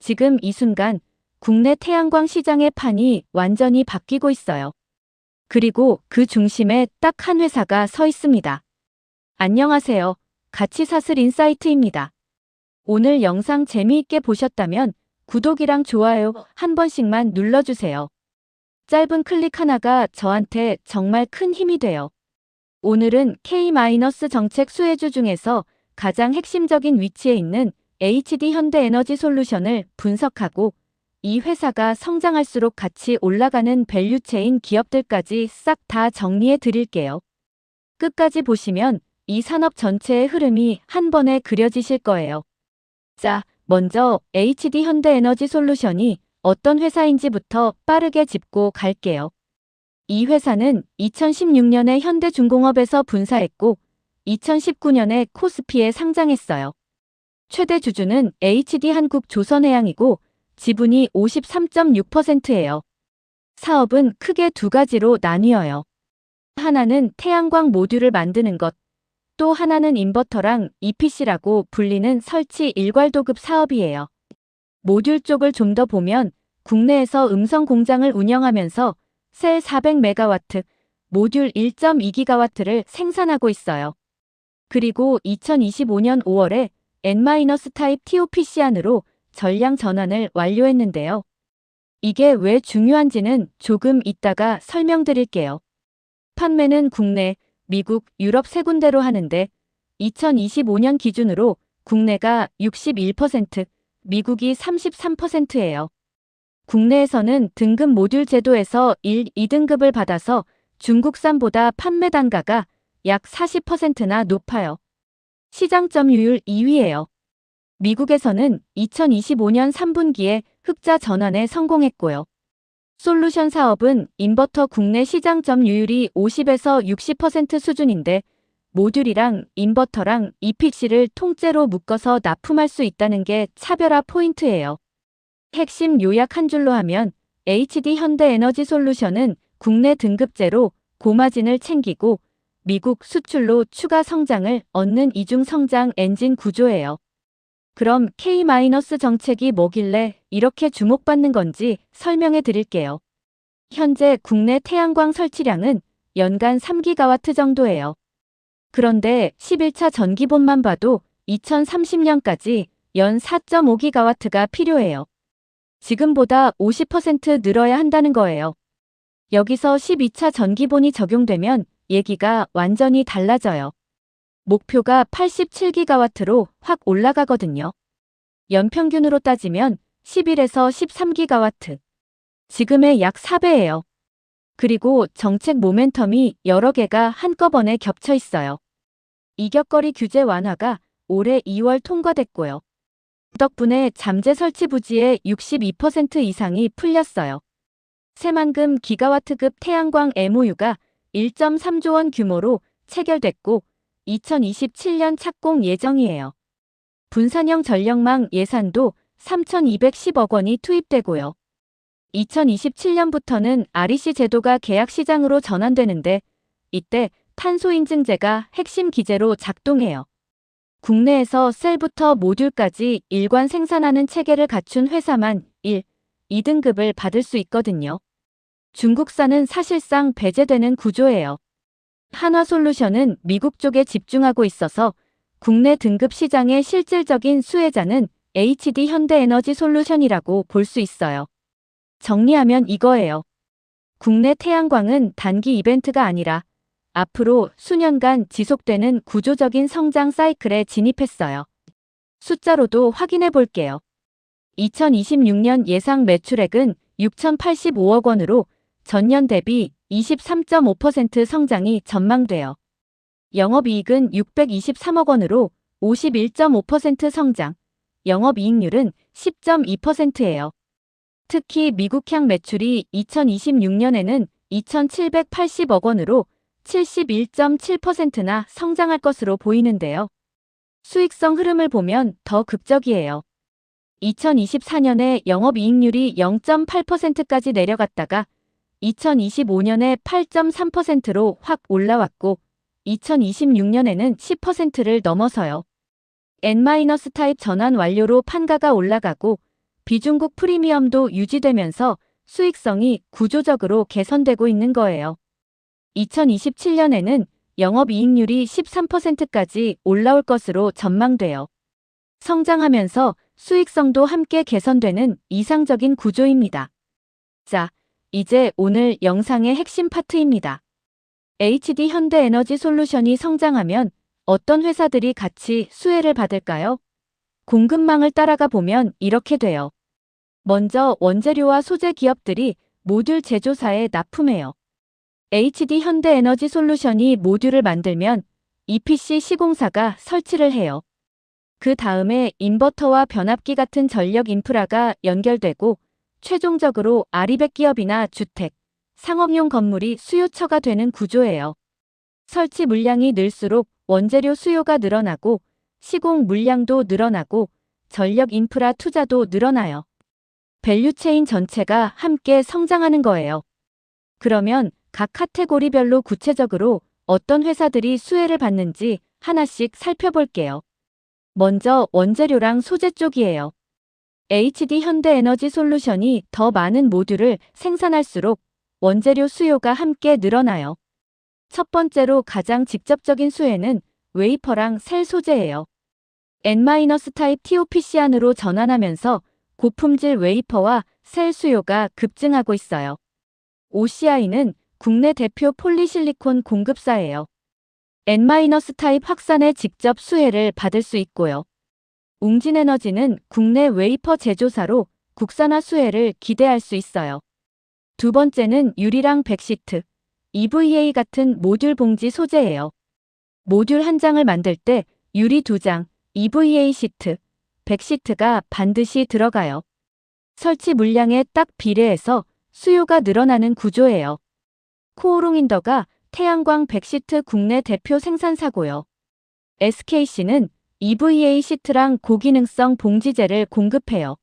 지금 이 순간 국내 태양광 시장의 판이 완전히 바뀌고 있어요. 그리고 그 중심에 딱 한 회사가 서 있습니다. 안녕하세요. 가치사슬 인사이트입니다. 오늘 영상 재미있게 보셨다면 구독이랑 좋아요 한 번씩만 눌러주세요. 짧은 클릭 하나가 저한테 정말 큰 힘이 돼요. 오늘은 K- 정책 수혜주 중에서 가장 핵심적인 위치에 있는 HD 현대에너지솔루션을 분석하고 이 회사가 성장할수록 같이 올라가는 밸류체인 기업들까지 싹 다 정리해 드릴게요. 끝까지 보시면 이 산업 전체의 흐름이 한 번에 그려지실 거예요. 자, 먼저 HD 현대에너지솔루션이 어떤 회사인지부터 빠르게 짚고 갈게요. 이 회사는 2016년에 현대중공업에서 분사했고 2019년에 코스피에 상장했어요. 최대 주주는 HD한국조선해양이고 지분이 53.6%예요. 사업은 크게 두 가지로 나뉘어요. 하나는 태양광 모듈을 만드는 것, 또 하나는 인버터랑 EPC라고 불리는 설치 일괄도급 사업이에요. 모듈 쪽을 좀 더 보면 국내에서 음성 공장을 운영하면서 셀 400메가와트, 모듈 1.2기가와트를 생산하고 있어요. 그리고 2025년 5월에 N-타입 TOPC안으로 전량 전환을 완료했는데요. 이게 왜 중요한지는 조금 이따가 설명드릴게요. 판매는 국내, 미국, 유럽 세 군데로 하는데 2025년 기준으로 국내가 61%, 미국이 33%예요. 국내에서는 등급 모듈 제도에서 1, 2등급을 받아서 중국산보다 판매 단가가 약 40%나 높아요. 시장 점유율 2위예요. 미국에서는 2025년 3분기에 흑자 전환에 성공했고요. 솔루션 사업은 인버터 국내 시장 점유율이 50에서 60% 수준인데 모듈이랑 인버터랑 EPC를 통째로 묶어서 납품할 수 있다는 게 차별화 포인트예요. 핵심 요약 한 줄로 하면 HD 현대에너지솔루션은 국내 등급제로 고마진을 챙기고 미국 수출로 추가 성장을 얻는 이중 성장 엔진 구조예요. 그럼 K- 정책이 뭐길래 이렇게 주목받는 건지 설명해 드릴게요. 현재 국내 태양광 설치량은 연간 3기가와트 정도예요. 그런데 11차 전기본만 봐도 2030년까지 연 4.5기가와트가 필요해요. 지금보다 50% 늘어야 한다는 거예요. 여기서 12차 전기본이 적용되면 얘기가 완전히 달라져요. 목표가 87기가와트로 확 올라가거든요. 연평균으로 따지면 11에서 13기가와트. 지금의 약 4배예요. 그리고 정책 모멘텀이 여러 개가 한꺼번에 겹쳐 있어요. 이격거리 규제 완화가 올해 2월 통과됐고요. 덕분에 잠재 설치 부지의 62% 이상이 풀렸어요. 새만금 기가와트급 태양광 MOU가 1.3조 원 규모로 체결됐고 2027년 착공 예정이에요. 분산형 전력망 예산도 3,210억 원이 투입되고요. 2027년부터는 REC 제도가 계약 시장으로 전환되는데 이때 탄소인증제가 핵심 기제로 작동해요. 국내에서 셀부터 모듈까지 일관 생산하는 체계를 갖춘 회사만 1, 2등급을 받을 수 있거든요. 중국산은 사실상 배제되는 구조예요. 한화솔루션은 미국 쪽에 집중하고 있어서 국내 등급 시장의 실질적인 수혜자는 HD 현대에너지솔루션이라고 볼 수 있어요. 정리하면 이거예요. 국내 태양광은 단기 이벤트가 아니라 앞으로 수년간 지속되는 구조적인 성장 사이클에 진입했어요. 숫자로도 확인해 볼게요. 2026년 예상 매출액은 6,085억 원으로 전년 대비 23.5% 성장이 전망돼요. 영업이익은 623억 원으로 51.5% 성장, 영업이익률은 10.2%예요. 특히 미국향 매출이 2026년에는 2,780억 원으로 71.7%나 성장할 것으로 보이는데요. 수익성 흐름을 보면 더 극적이에요. 2024년에 영업이익률이 0.8%까지 내려갔다가 2025년에 8.3%로 확 올라왔고 2026년에는 10%를 넘어서요. N-타입 전환 완료로 판가가 올라가고 비중국 프리미엄도 유지되면서 수익성이 구조적으로 개선되고 있는 거예요. 2027년에는 영업이익률이 13%까지 올라올 것으로 전망돼요. 성장하면서 수익성도 함께 개선되는 이상적인 구조입니다. 자, 이제 오늘 영상의 핵심 파트입니다. HD 현대에너지솔루션이 성장하면 어떤 회사들이 같이 수혜를 받을까요? 공급망을 따라가 보면 이렇게 돼요. 먼저 원재료와 소재 기업들이 모듈 제조사에 납품해요. HD 현대에너지솔루션이 모듈을 만들면 EPC 시공사가 설치를 해요. 그 다음에 인버터와 변압기 같은 전력 인프라가 연결되고 최종적으로 아리백 기업이나 주택, 상업용 건물이 수요처가 되는 구조예요. 설치 물량이 늘수록 원재료 수요가 늘어나고 시공 물량도 늘어나고 전력 인프라 투자도 늘어나요. 밸류체인 전체가 함께 성장하는 거예요. 그러면 각 카테고리별로 구체적으로 어떤 회사들이 수혜를 받는지 하나씩 살펴볼게요. 먼저 원재료랑 소재 쪽이에요. HD 현대에너지솔루션이 더 많은 모듈을 생산할수록 원재료 수요가 함께 늘어나요. 첫 번째로 가장 직접적인 수혜는 웨이퍼랑 셀 소재예요. N-타입 TOPC 안으로 전환하면서 고품질 웨이퍼와 셀 수요가 급증하고 있어요. OCI는 국내 대표 폴리실리콘 공급사예요. N-타입 확산에 직접 수혜를 받을 수 있고요. 웅진에너지는 국내 웨이퍼 제조사로 국산화 수혜를 기대할 수 있어요. 두 번째는 유리랑 백시트, EVA 같은 모듈 봉지 소재예요. 모듈 한 장을 만들 때 유리 2장, EVA 시트, 백시트가 반드시 들어가요. 설치 물량에 딱 비례해서 수요가 늘어나는 구조예요. 코오롱인더가 태양광 백시트 국내 대표 생산사고요. SKC는 EVA 시트랑 고기능성 봉지재를 공급해요.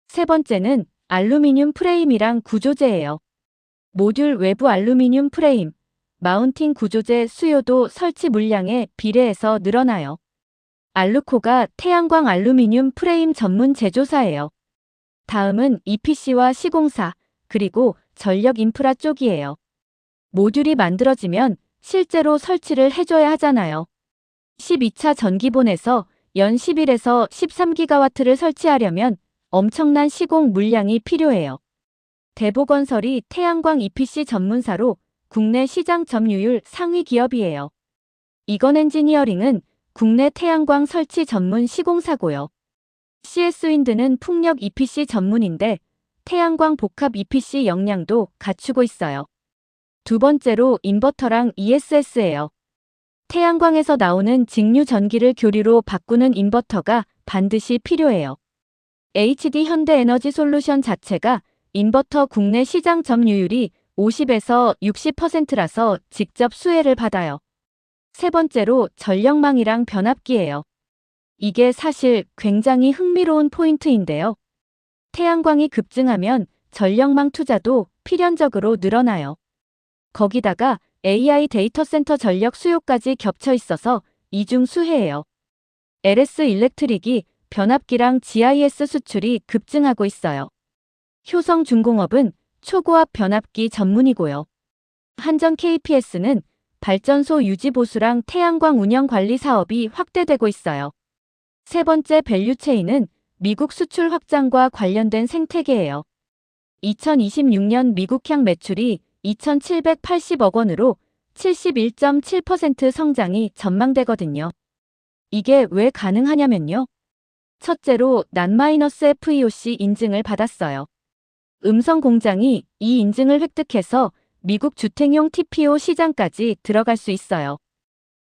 세 번째는 알루미늄 프레임이랑 구조재예요. 모듈 외부 알루미늄 프레임, 마운팅 구조재 수요도 설치 물량에 비례해서 늘어나요. 알루코가 태양광 알루미늄 프레임 전문 제조사예요. 다음은 EPC와 시공사, 그리고 전력 인프라 쪽이에요. 모듈이 만들어지면 실제로 설치를 해줘야 하잖아요. 12차 전기본에서 연 11에서 13기가와트를 설치하려면 엄청난 시공 물량이 필요해요. 대보건설이 태양광 EPC 전문사로 국내 시장 점유율 상위 기업이에요. 이건엔지니어링은 국내 태양광 설치 전문 시공사고요. CS윈드는 풍력 EPC 전문인데 태양광 복합 EPC 역량도 갖추고 있어요. 두 번째로 인버터랑 ESS예요. 태양광에서 나오는 직류 전기를 교류로 바꾸는 인버터가 반드시 필요해요. HD 현대에너지솔루션 자체가 인버터 국내 시장 점유율이 50에서 60%라서 직접 수혜를 받아요. 세 번째로 전력망이랑 변압기예요. 이게 사실 굉장히 흥미로운 포인트인데요. 태양광이 급증하면 전력망 투자도 필연적으로 늘어나요. 거기다가 AI 데이터 센터 전력 수요까지 겹쳐 있어서 이중 수혜예요. LS 일렉트릭이 변압기랑 GIS 수출이 급증하고 있어요. 효성중공업은 초고압 변압기 전문이고요. 한전 KPS는 발전소 유지 보수랑 태양광 운영 관리 사업이 확대되고 있어요. 세 번째 밸류체인은 미국 수출 확장과 관련된 생태계예요. 2026년 미국향 매출이 2,780억 원으로 71.7% 성장이 전망되거든요. 이게 왜 가능하냐면요. 첫째로 난-FEOC 인증을 받았어요. 음성 공장이 이 인증을 획득해서 미국 주택용 TPO 시장까지 들어갈 수 있어요.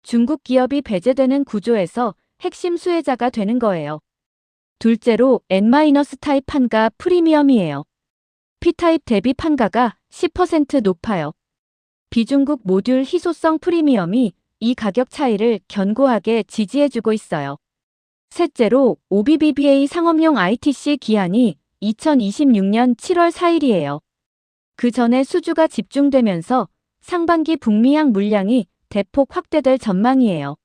중국 기업이 배제되는 구조에서 핵심 수혜자가 되는 거예요. 둘째로 N-타입 판가 프리미엄이에요. P타입 대비 판가가 10% 높아요. 비중국 모듈 희소성 프리미엄이 이 가격 차이를 견고하게 지지해주고 있어요. 셋째로 OBBBA 상업용 ITC 기한이 2026년 7월 4일이에요. 그 전에 수주가 집중되면서 상반기 북미향 물량이 대폭 확대될 전망이에요.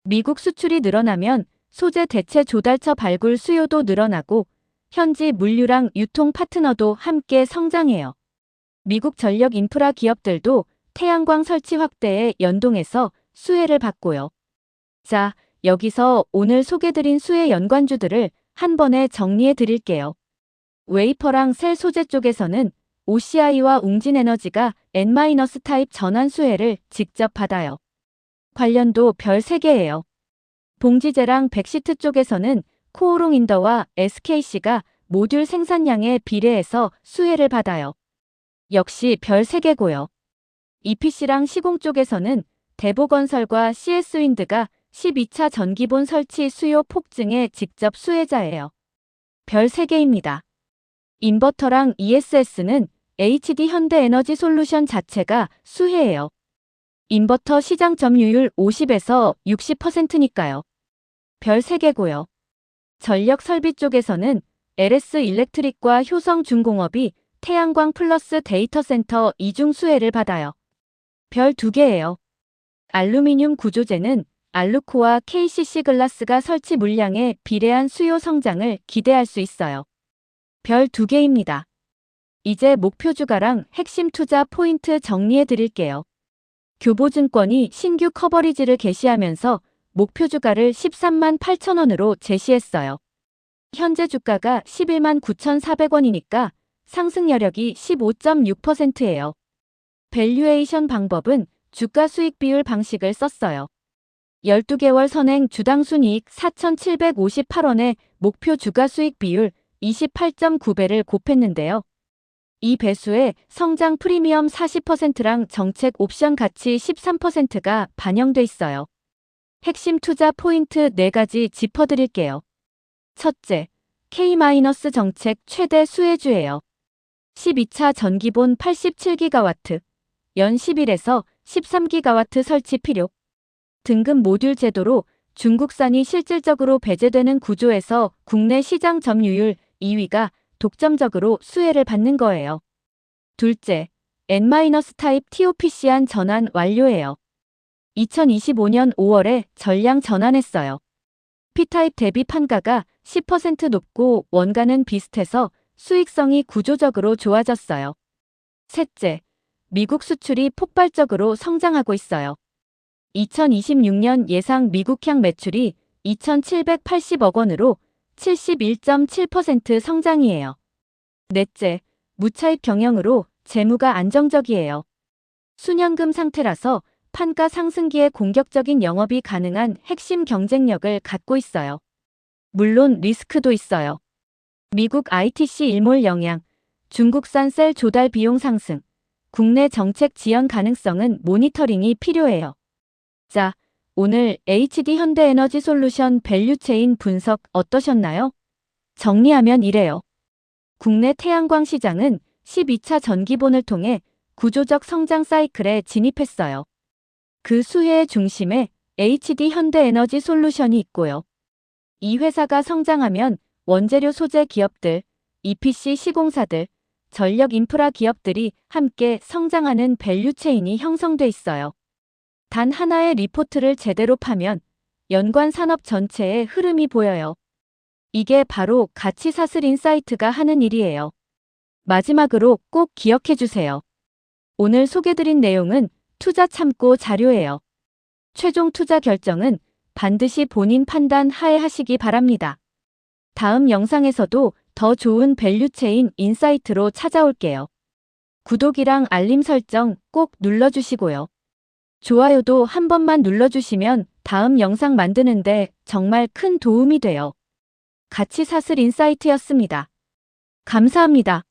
미국 수출이 늘어나면 소재 대체 조달처 발굴 수요도 늘어나고 현지 물류랑 유통 파트너도 함께 성장해요. 미국 전력 인프라 기업들도 태양광 설치 확대에 연동해서 수혜를 받고요. 자, 여기서 오늘 소개드린 수혜 연관주들을 한 번에 정리해 드릴게요. 웨이퍼랑 셀 소재 쪽에서는 OCI와 웅진에너지가 N-타입 전환 수혜를 직접 받아요. 관련도 별 3개예요. 봉지재랑 백시트 쪽에서는 코오롱인더와 SKC가 모듈 생산량에 비례해서 수혜를 받아요. 역시 별 3개고요. EPC랑 시공 쪽에서는 대보건설과 CS윈드가 12차 전기본 설치 수요 폭증의 직접 수혜자예요. 별 3개입니다. 인버터랑 ESS는 HD 현대에너지솔루션 자체가 수혜예요. 인버터 시장 점유율 50에서 60%니까요. 별 3개고요. 전력 설비 쪽에서는 LS 일렉트릭과 효성중공업이 태양광 플러스 데이터 센터 이중 수혜를 받아요. 별 2개예요. 알루미늄 구조재는 알루코와 KCC 글라스가 설치 물량에 비례한 수요 성장을 기대할 수 있어요. 별 2개입니다. 이제 목표 주가랑 핵심 투자 포인트 정리해 드릴게요. 교보증권이 신규 커버리지를 게시하면서 목표 주가를 13만 8천원으로 제시했어요. 현재 주가가 11만 9,400원이니까 상승 여력이 15.6%예요. 밸류에이션 방법은 주가 수익 비율 방식을 썼어요. 12개월 선행 주당 순이익 4,758원에 목표 주가 수익 비율 28.9배를 곱했는데요. 이 배수에 성장 프리미엄 40%랑 정책 옵션 가치 13%가 반영돼 있어요. 핵심 투자 포인트 4가지 짚어드릴게요. 첫째, K- 정책 최대 수혜주예요. 12차 전기본 87기가와트, 연 11에서 13기가와트 설치 필요. 등급 모듈 제도로 중국산이 실질적으로 배제되는 구조에서 국내 시장 점유율 2위가 독점적으로 수혜를 받는 거예요. 둘째, N-타입 TOPC안 전환 완료예요. 2025년 5월에 전량 전환했어요. P타입 대비 판가가 10% 높고 원가는 비슷해서 수익성이 구조적으로 좋아졌어요. 셋째, 미국 수출이 폭발적으로 성장하고 있어요. 2026년 예상 미국향 매출이 2,780억 원으로 71.7% 성장이에요. 넷째, 무차입 경영으로 재무가 안정적이에요. 순현금 상태라서 판가 상승기에 공격적인 영업이 가능한 핵심 경쟁력을 갖고 있어요. 물론 리스크도 있어요. 미국 ITC 일몰 영향, 중국산 셀 조달 비용 상승, 국내 정책 지연 가능성은 모니터링이 필요해요. 자, 오늘 HD 현대에너지솔루션 밸류체인 분석 어떠셨나요? 정리하면 이래요. 국내 태양광 시장은 12차 전기본을 통해 구조적 성장 사이클에 진입했어요. 그 수혜의 중심에 HD 현대에너지솔루션이 있고요. 이 회사가 성장하면 원재료 소재 기업들, EPC 시공사들, 전력 인프라 기업들이 함께 성장하는 밸류체인이 형성돼 있어요. 단 하나의 리포트를 제대로 파면 연관 산업 전체의 흐름이 보여요. 이게 바로 가치사슬 인사이트가 하는 일이에요. 마지막으로 꼭 기억해 주세요. 오늘 소개드린 내용은 투자 참고 자료예요. 최종 투자 결정은 반드시 본인 판단 하에 하시기 바랍니다. 다음 영상에서도 더 좋은 밸류체인 인사이트로 찾아올게요. 구독이랑 알림 설정 꼭 눌러주시고요. 좋아요도 한 번만 눌러주시면 다음 영상 만드는데 정말 큰 도움이 돼요. 가치사슬 인사이트였습니다. 감사합니다.